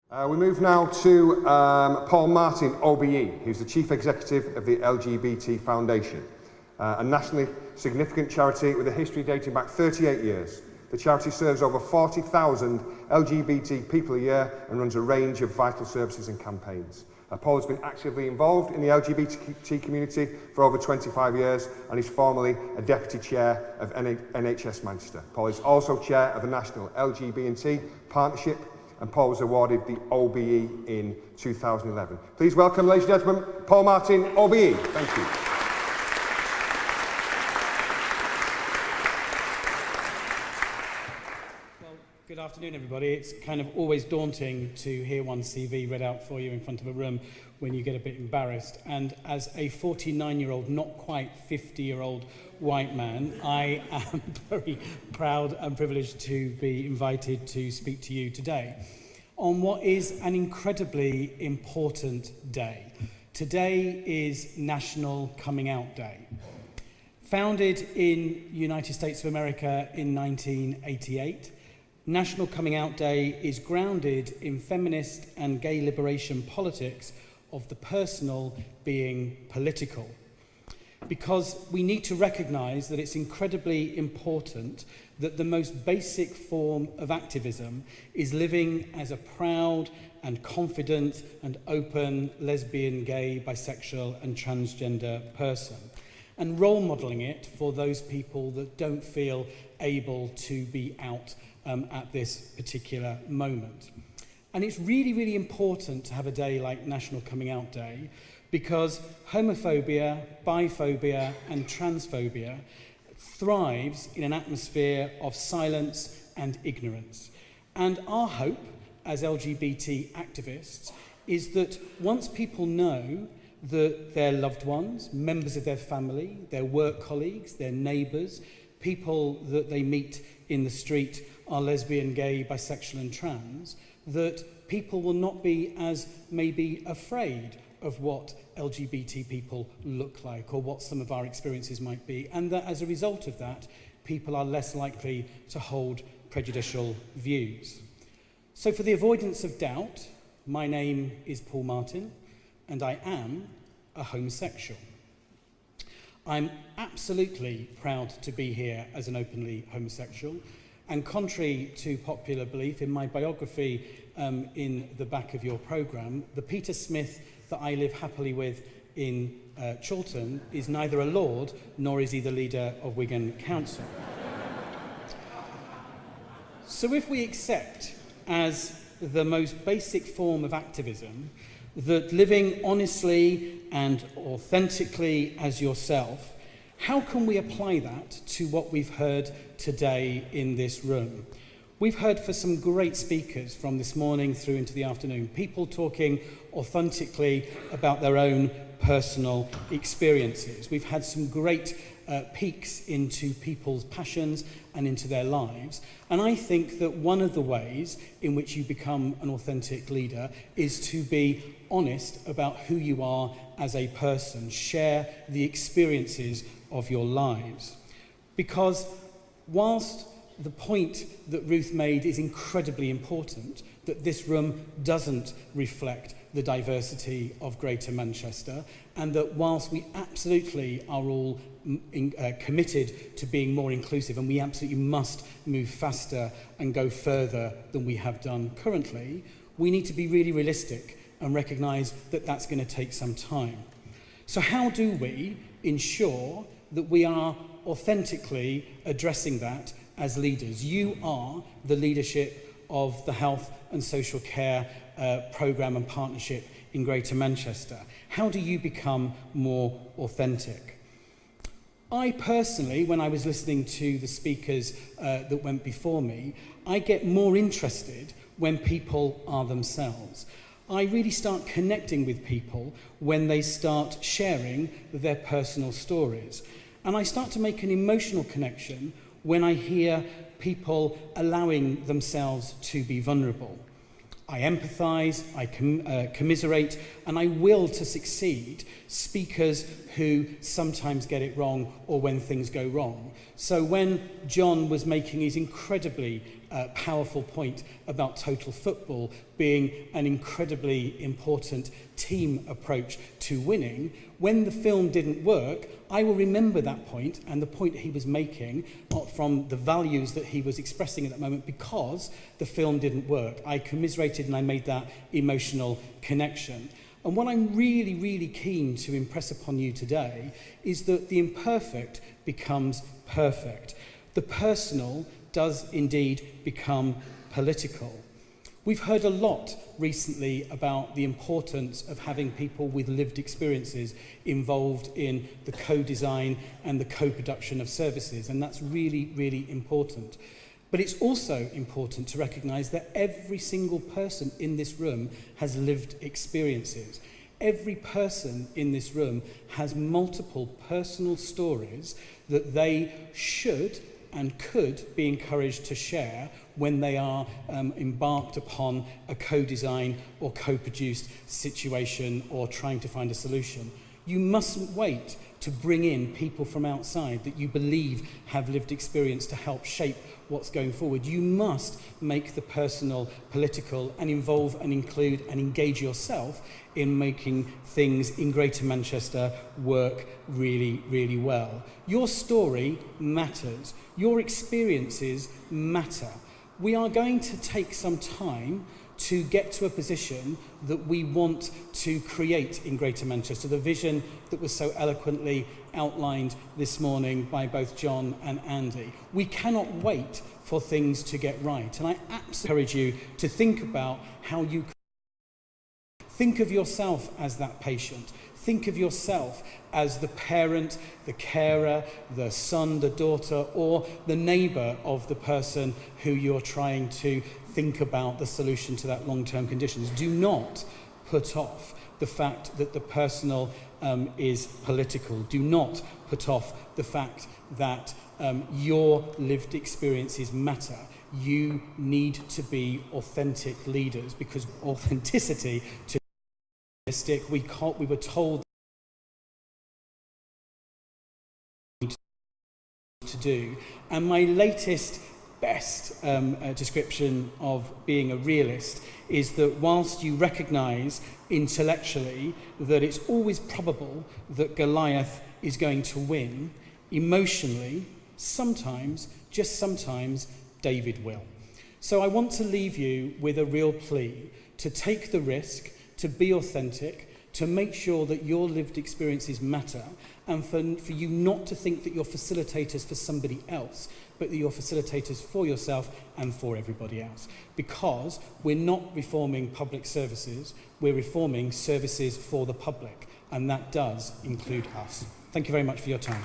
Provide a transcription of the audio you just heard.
We move now to Paul Martin Obe, who's the Chief Executive of the LGBT Foundation, a nationally significant charity with a history dating back 38 years. The charity serves over 40,000 LGBT people a year and runs a range of vital services and campaigns. Paul has been actively involved in the LGBT community for over 25 years and is formerly a Deputy Chair of NHS Manchester. Paul is also Chair of the National LGBT Partnership, and Paul was awarded the OBE in 2011. Please welcome, ladies and gentlemen, Paul Martin OBE. Thank you. Good afternoon, everybody. It's kind of always daunting to hear one's CV read out for you in front of a room when you get a bit embarrassed. And as a 49-year-old, not quite 50-year-old white man, I am very proud and privileged to be invited to speak to you today on what is an incredibly important day. Today is National Coming Out Day. Founded in United States of America in 1988, National Coming Out Day is grounded in feminist and gay liberation politics of the personal being political. Because we need to recognise that it's incredibly important that the most basic form of activism is living as a proud and confident and open lesbian, gay, bisexual and transgender person, and role modelling it for those people that don't feel able to be out at this particular moment. And it's really, really important to have a day like National Coming Out Day because homophobia, biphobia and transphobia thrives in an atmosphere of silence and ignorance. And our hope as LGBT activists is that once people know that their loved ones, members of their family, their work colleagues, their neighbours, people that they meet in the street are lesbian, gay, bisexual and trans, that people will not be as maybe afraid of what LGBT people look like or what some of our experiences might be, and that as a result of that, people are less likely to hold prejudicial views. So for the avoidance of doubt, my name is Paul Martin and I am a homosexual. I'm absolutely proud to be here as an openly homosexual. And contrary to popular belief, in my biography in the back of your programme, the Peter Smith that I live happily with in Chorlton is neither a lord nor is he the leader of Wigan Council. So if we accept as the most basic form of activism that living honestly and authentically as yourself, how can we apply that to what we've heard today in this room? We've heard for some great speakers from this morning through into the afternoon, people talking authentically about their own personal experiences. We've had some great peeks into people's passions and into their lives. And I think that one of the ways in which you become an authentic leader is to be honest about who you are as a person, share the experiences of your lives. Because whilst the point that Ruth made is incredibly important, that this room doesn't reflect the diversity of Greater Manchester, and that whilst we absolutely are all committed to being more inclusive, and we absolutely must move faster and go further than we have done currently, we need to be really realistic and recognise that that's going to take some time. So how do we ensure that we are authentically addressing that as leaders? You are the leadership of the Health and Social Care programme and partnership in Greater Manchester. How do you become more authentic? I personally, when I was listening to the speakers that went before me, I get more interested when people are themselves. I really start connecting with people when they start sharing their personal stories. And I start to make an emotional connection when I hear people allowing themselves to be vulnerable. I empathise, I commiserate, and I will to succeed speakers who sometimes get it wrong or when things go wrong. So when John was making his incredibly powerful point about total football being an incredibly important team approach to winning. When the film didn't work, I will remember that point and the point he was making from the values that he was expressing at that moment because the film didn't work. I commiserated and I made that emotional connection. And what I'm really, really keen to impress upon you today is that the imperfect becomes perfect. The personal does indeed become political. We've heard a lot recently about the importance of having people with lived experiences involved in the co-design and the co-production of services, and that's really, really important. But it's also important to recognise that every single person in this room has lived experiences. Every person in this room has multiple personal stories that they should and could be encouraged to share when they are embarked upon a co-design or co-produced situation or trying to find a solution. You mustn't wait to bring in people from outside that you believe have lived experience to help shape what's going forward. You must make the personal political and involve and include and engage yourself in making things in Greater Manchester work really, really well. Your story matters. Your experiences matter. We are going to take some time to get to a position that we want to create in Greater Manchester, the vision that was so eloquently outlined this morning by both John and Andy. We cannot wait for things to get right, and I absolutely encourage you to think about how you think of yourself as that patient. Think of yourself as the parent, the carer, the son, the daughter, or the neighbour of the person who you're trying to think about the solution to that long-term conditions. Do not put off the fact that the personal is political. Do not put off the fact that your lived experiences matter. You need to be authentic leaders because authenticity to we were told to do. And my latest best description of being a realist is that whilst you recognise intellectually that it's always probable that Goliath is going to win, emotionally, sometimes, just sometimes, David will. So I want to leave you with a real plea to take the risk, to be authentic, to make sure that your lived experiences matter, and for you not to think that you're facilitators for somebody else, but that you're facilitators for yourself and for everybody else. Because we're not reforming public services, we're reforming services for the public, and that does include us. Thank you very much for your time.